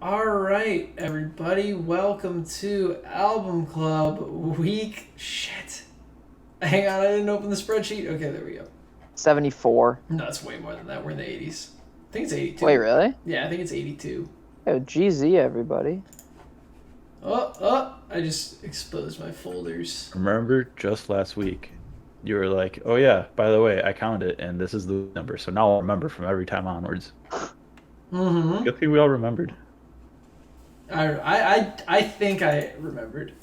All right, everybody, welcome to Album Club week. Shit. Hang on, I didn't open the spreadsheet. Okay, there we go. 74. No, it's way more than that. We're in the 80s. I think it's 82. Wait, really? Yeah, I think it's 82. Oh, GZ, everybody. I just exposed my folders. Remember just last week, you were like, oh yeah, by the way, I counted it, and this is the number. So now I'll remember from every time onwards. Mm-hmm. Good thing we all remembered. I think I remembered.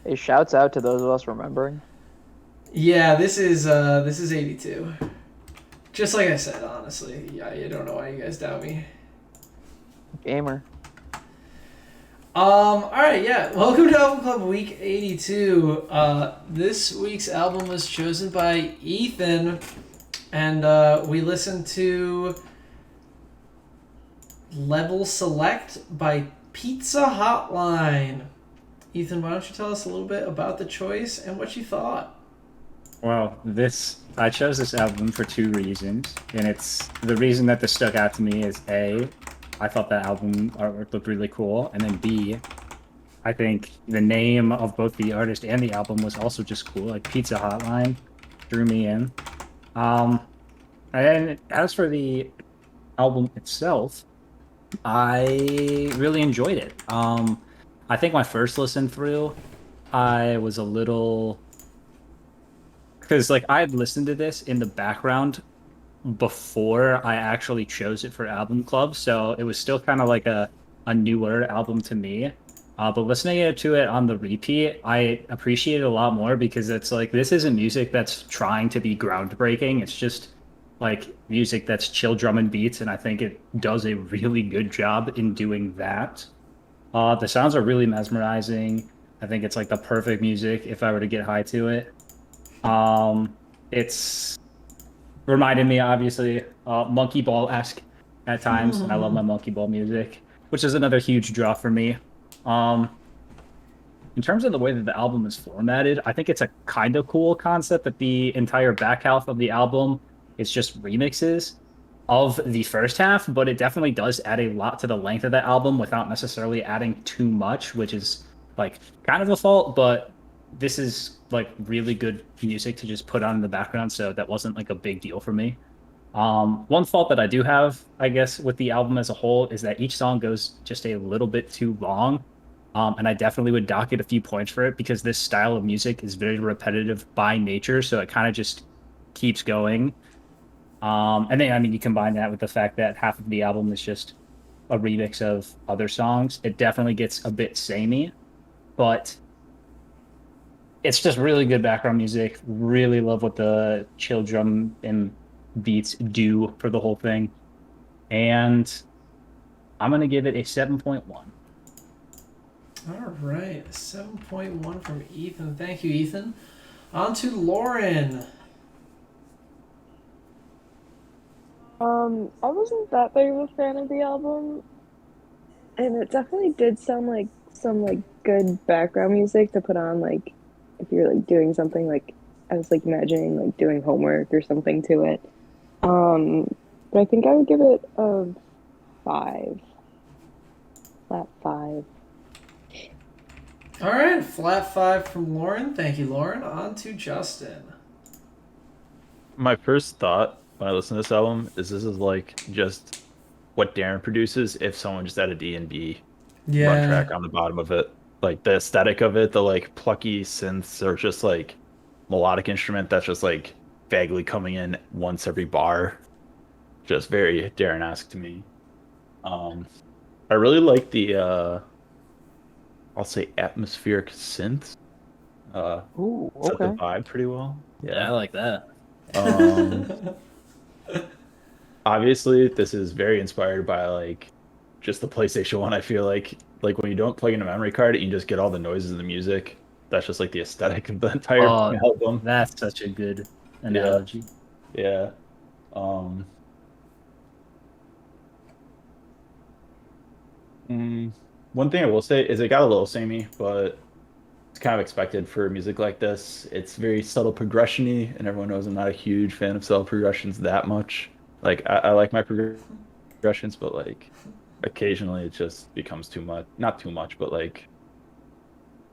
Hey, shouts out to those of us remembering. Yeah, this is 82. Just like I said, honestly. Yeah, I don't know why you guys doubt me. Gamer. Alright, yeah. Welcome to Album Club Week 82. This week's album was chosen by Ethan, and we listened to Level Select by Pizza Hotline. Ethan, why don't you tell us a little bit about the choice and what you thought? Well, I chose this album for two reasons, and the reason that this stuck out to me is A, I thought that album artwork looked really cool, and then B, I think the name of both the artist and the album was also just cool. Like Pizza Hotline drew me in. And as for the album itself, I really enjoyed it. I think my first listen through, I was a little... Because, like, I had listened to this in the background before I actually chose it for Album Club, so it was still kind of like a newer album to me. But listening to it on the repeat, I appreciate it a lot more because it's like, this isn't music that's trying to be groundbreaking. It's just, like, music that's chill drum and beats, and I think it does a really good job in doing that. The sounds are really mesmerizing. I think it's, like, the perfect music if I were to get high to it. It's reminded me, obviously, Monkey Ball-esque at times, and I love my Monkey Ball music, which is another huge draw for me. In terms of the way that the album is formatted, I think it's a kind of cool concept that the entire back half of the album is just remixes of the first half, but it definitely does add a lot to the length of the album without necessarily adding too much, which is, like, kind of a fault, but this is, like, really good music to just put on in the background, so that wasn't, like, a big deal for me. One fault that I do have, I guess, with the album as a whole is that each song goes just a little bit too long, and I definitely would dock it a few points for it because this style of music is very repetitive by nature, so it kind of just keeps going. And then, I mean, you combine that with the fact that half of the album is just a remix of other songs, it definitely gets a bit samey, but it's just really good background music. Really love what the chill drum and beats do for the whole thing. And I'm going to give it a 7.1. All right, 7.1 from Ethan. Thank you, Ethan. On to Lauren. I wasn't that big of a fan of the album, and it definitely did sound like some like good background music to put on like if you're like doing something like I was like imagining like doing homework or something to it. But I think I would give it a 5. Flat 5. All right, flat 5 from Lauren. Thank you, Lauren. On to Justin. My first thought when I listen to this album is this is like just what Darren produces if someone just had a D&B run track on the bottom of it. Like the aesthetic of it, the like plucky synths or just like melodic instrument that's just like vaguely coming in once every bar. Just very Darren-esque to me. I really like the I'll say atmospheric synths. Ooh, Set the okay. vibe pretty well. Yeah, I like that. Obviously, this is very inspired by like just the PlayStation 1. I feel like when you don't plug in a memory card, you can just get all the noises of the music. That's just like the aesthetic of the entire album. That's such a good analogy. Yeah. One thing I will say is it got a little samey, but it's it's kind of expected for music like this. It's very subtle progression-y, and everyone knows I'm not a huge fan of subtle progressions that much. Like I like my progressions, but like occasionally it just becomes too much. Not too much, but like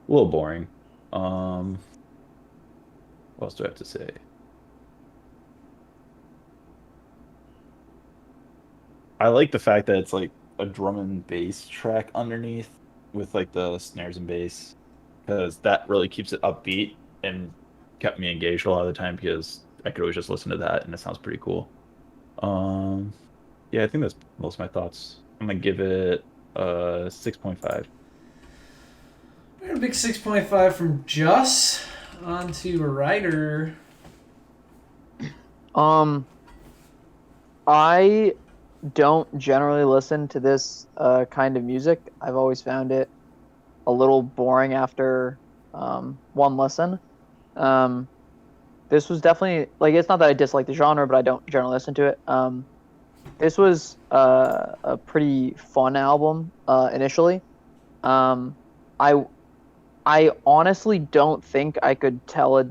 a little boring. Um, what else do I have to say? I like the fact that it's like a drum and bass track underneath with like the snares and bass because that really keeps it upbeat and kept me engaged a lot of the time because I could always just listen to that and it sounds pretty cool. Um, yeah, I think that's most of my thoughts. I'm gonna give it a 6.5. We got a big 6.5 from Just. On to Ryder. I don't generally listen to this kind of music. I've always found it a little boring after one listen. This was definitely like it's not that I dislike the genre, but I don't generally listen to it. This was a pretty fun album initially. I I honestly don't think I could tell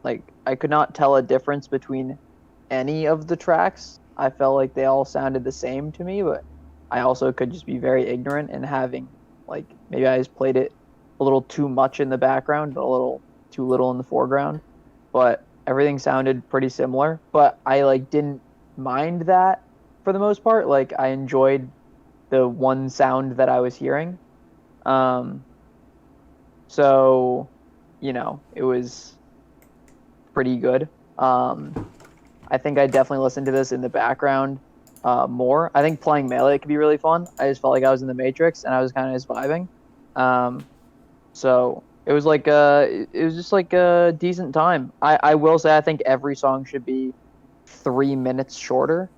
I could not tell a difference between any of the tracks. I felt like they all sounded the same to me, but I also could just be very ignorant and having like maybe I just played it a little too much in the background, but a little too little in the foreground. But everything sounded pretty similar, but I like didn't mind that for the most part. Like I enjoyed the one sound that I was hearing. So, it was pretty good. I think I definitely listened to this in the background more. I think playing Melee could be really fun. I just felt like I was in the Matrix and I was kind of just vibing. So it was like it was just like a decent time. I will say I think every song should be 3 minutes shorter,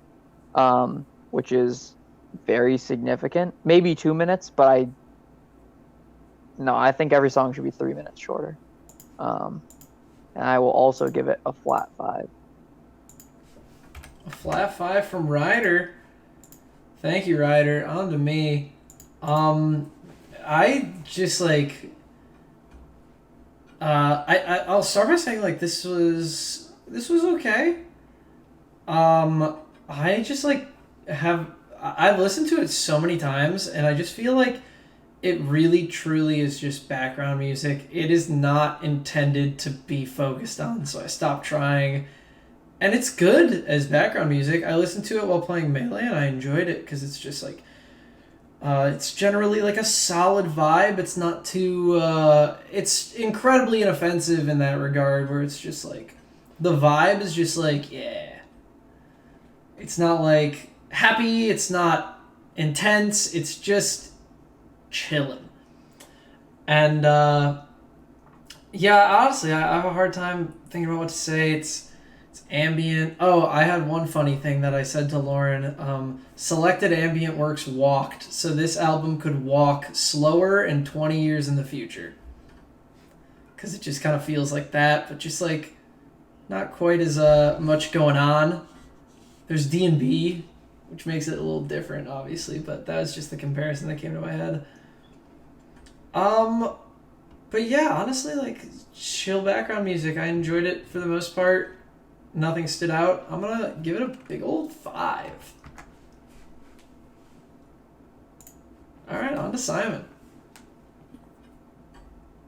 which is very significant. Maybe 2 minutes, but I think every song should be 3 minutes shorter. And I will also give it a flat 5. A flat 5 from Ryder. Thank you, Ryder. On to me. I just like. I'll start by saying like this was okay. I just like I've listened to it so many times, and I just feel like it really truly is just background music. It is not intended to be focused on, so I stopped trying. And it's good as background music. I listened to it while playing Melee, and I enjoyed it because it's just like it's generally like a solid vibe. It's not too it's incredibly inoffensive in that regard, where it's just like the vibe is just like, yeah, it's not like happy, it's not intense, it's just chilling. And yeah, honestly, I have a hard time thinking about what to say. It's ambient. Oh, I had one funny thing that I said to Lauren. Selected ambient works walked, so this album could walk slower and 20 years in the future. Because it just kind of feels like that, but just like not quite as much going on. There's D&B, which makes it a little different, obviously, but that was just the comparison that came to my head. But yeah, honestly, like chill background music. I enjoyed it for the most part. Nothing stood out. I'm gonna give it a big old 5. All right, on to Simon.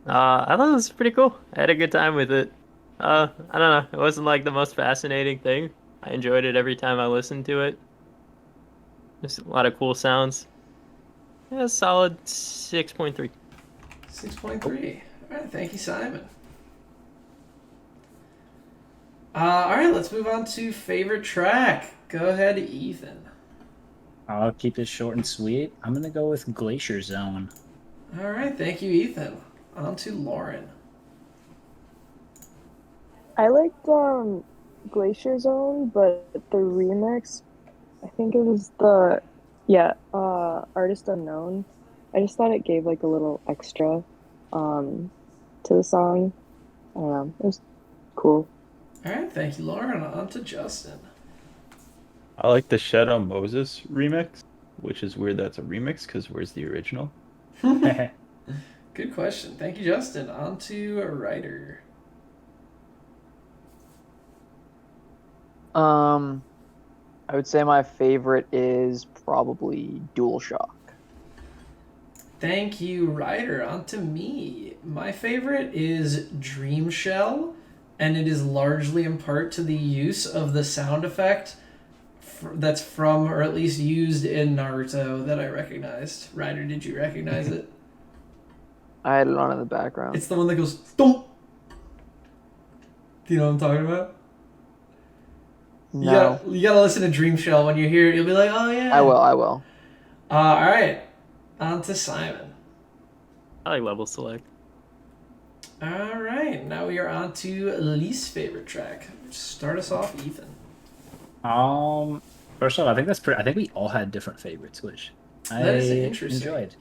I thought it was pretty cool. I had a good time with it. I don't know. It wasn't like the most fascinating thing. I enjoyed it every time I listened to it. Just a lot of cool sounds. Yeah, solid 6.3. 6.3. All right, thank you, Simon. All right, let's move on to favorite track. Go ahead, Ethan. I'll keep it short and sweet. I'm gonna go with Glacier Zone. All right, thank you, Ethan. On to Lauren. I liked Glacier Zone, but the remix, I think it was Artist Unknown. I just thought it gave like a little extra to the song. I don't know. It was cool. All right, thank you, Lauren. On to Justin. I like the Shadow Moses remix, which is weird that's a remix because where's the original? Good Good question. Thank you, Justin. On to Ryder. I would say my favorite is probably DualShock. Thank you, Ryder. On to me. My favorite is Dream Shell, and it is largely in part to the use of the sound effect that's from, or at least used in Naruto that I recognized. Ryder, did you recognize it? I had it on in the background. It's the one that goes, thump. Do you know what I'm talking about? No. You gotta listen to Dream Shell. When you hear it, you'll be like, oh yeah. I will. All right. On to Simon. I like level select. All right. Now we are on to least favorite track. Start us off, Ethan. First off, I think we all had different favorites, which That I is interesting. enjoyed.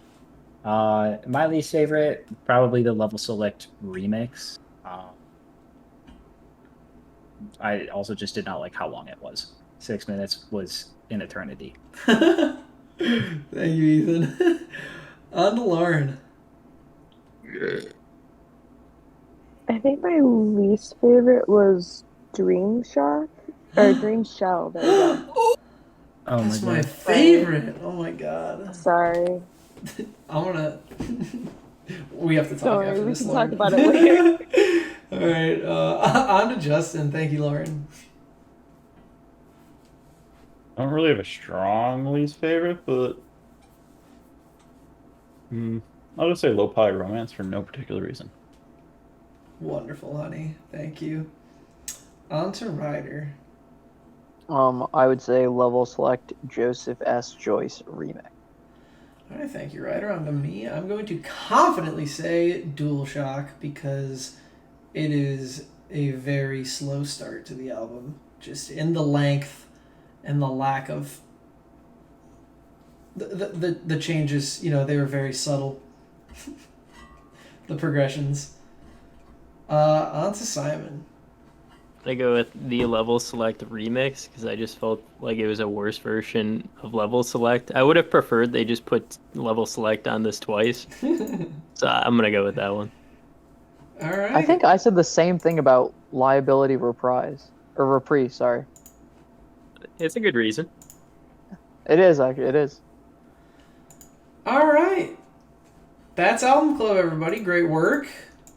My least favorite, probably the level select remix. I also just did not like how long it was. 6 minutes was an eternity. Thank you, Ethan. On to Lauren. I think my least favorite was Dream Shock or Dream Shell. There we go. Oh That's my my god. favorite. Oh my god. Sorry. I'm gonna. We have to talk Sorry, after we this. can Lauren. talk about it later. All right. On to Justin. Thank you, Lauren. I don't really have a strong least favorite, but I'll just say Lo-Fi Romance for no particular reason. Wonderful, honey. Thank you. On to Ryder. I would say level select Joseph S. Joyce remix. All right, thank you, Ryder. On to me. I'm going to confidently say DualShock because it is a very slow start to the album. Just in the length and the lack of the changes, they were very subtle. The progressions. On to Simon. I go with the level select remix because I just felt like it was a worse version of level select. I would have preferred they just put level select on this twice. So I'm gonna go with that one. All right. I think I said the same thing about Liability Reprise. Or Reprise, sorry. It's a good reason. It is, actually. It is. All right. That's Album Club, everybody. Great work.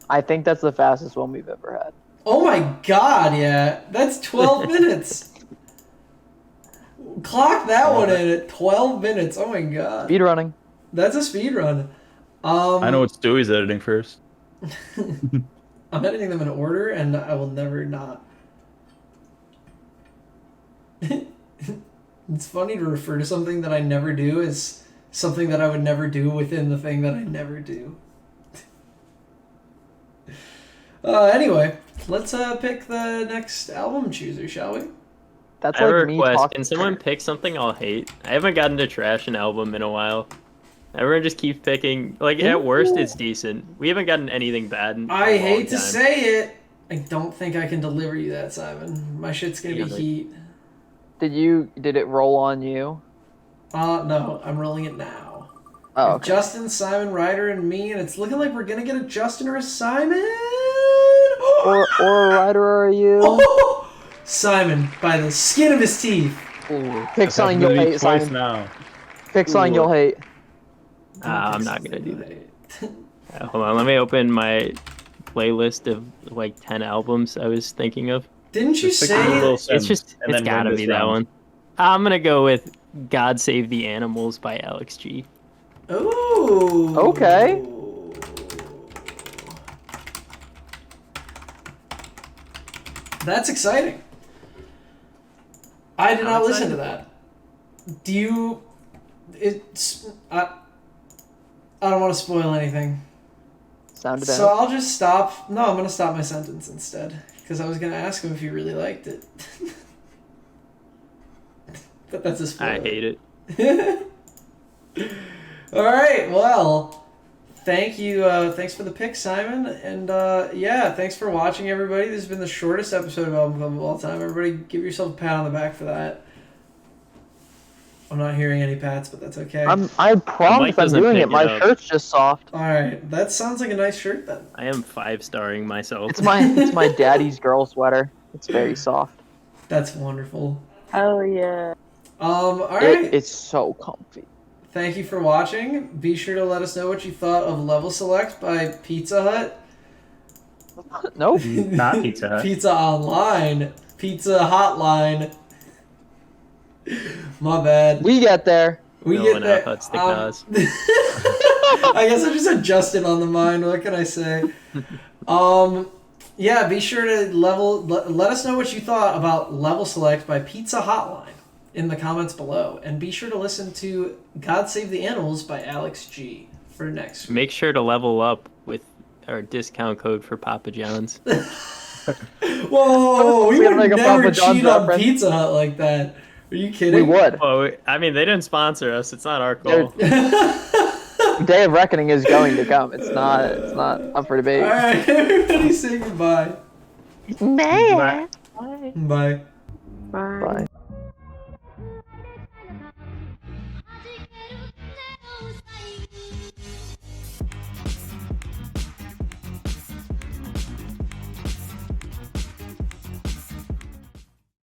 I think that's the fastest one we've ever had. Oh my god, yeah. That's 12 minutes. Clock that one in at 12 minutes. Oh my god. Speed running. That's a speed run. I know what Stuewe's editing first. I'm editing them in order, and I will never not. It's funny to refer to something that I never do as something that I would never do within the thing that I never do. Anyway, let's pick the next album chooser, shall we? That's I have a like me request. talking. Can someone pick something I'll hate? I haven't gotten to trash an album in a while. Everyone just keeps picking. Like, at worst, it's decent. We haven't gotten anything bad in I a hate long to time. say it. I don't think I can deliver you that, Simon. My shit's gonna be heat. Did it roll on you? No, I'm rolling it now. Oh, okay. Justin, Simon, Ryder, and me, and it's looking like we're gonna get a Justin or a Simon. Or a Ryder or a you? Oh! Simon, by the skin of his teeth. Ooh. Pick something you'll hate, twice Simon. now. Pick something you'll hate. I'm not gonna do that. Hold on, let me open my playlist of like 10 albums I was thinking of. Didn't you Just pick a say? little It's Sims, just, and it's then gotta win be this that round. one. I'm gonna go with God Save the Animals by Alex G. Ooh. Okay. That's exciting. I did I'm not listen to excited. that. Do you? It's. I don't want to spoil anything. Sound it So out. I'll just stop. No, I'm gonna stop my sentence instead because I was gonna ask him if he really liked it. But that's a spoiler. I hate it. All right. Well, thank you. Thanks for the pick, Simon. And yeah, thanks for watching, everybody. This has been the shortest episode of Album Club of all time. Everybody, give yourself a pat on the back for that. I'm not hearing any pats, but that's okay. I promise I'm doesn't doing pick it. My it up. shirt's just soft. All right, that sounds like a nice shirt then. I am 5-starring myself. It's my daddy's girl sweater. It's very soft. That's wonderful. Oh yeah. All right. It's so comfy. Thank you for watching. Be sure to let us know what you thought of Level Select by Pizza Hut. Nope. Not Pizza Hut. Pizza Online. Pizza Hotline. My bad. We get there. We No get one there. Huts the cause. I guess I just adjusted on the mind. What can I say? Yeah, be sure to let us know what you thought about Level Select by Pizza Hotline in the comments below. And be sure to listen to God Save the Animals by Alex G for next week. Make sure to level up with our discount code for Papa John's. Whoa, we We would gotta make a never Papa John's cheat on reference. Pizza Hut like that. Are you kidding? We would. Well, I mean, they didn't sponsor us. It's not our call. Day of Reckoning is going to come. It's not up for debate. All right, everybody say goodbye. Man. Bye.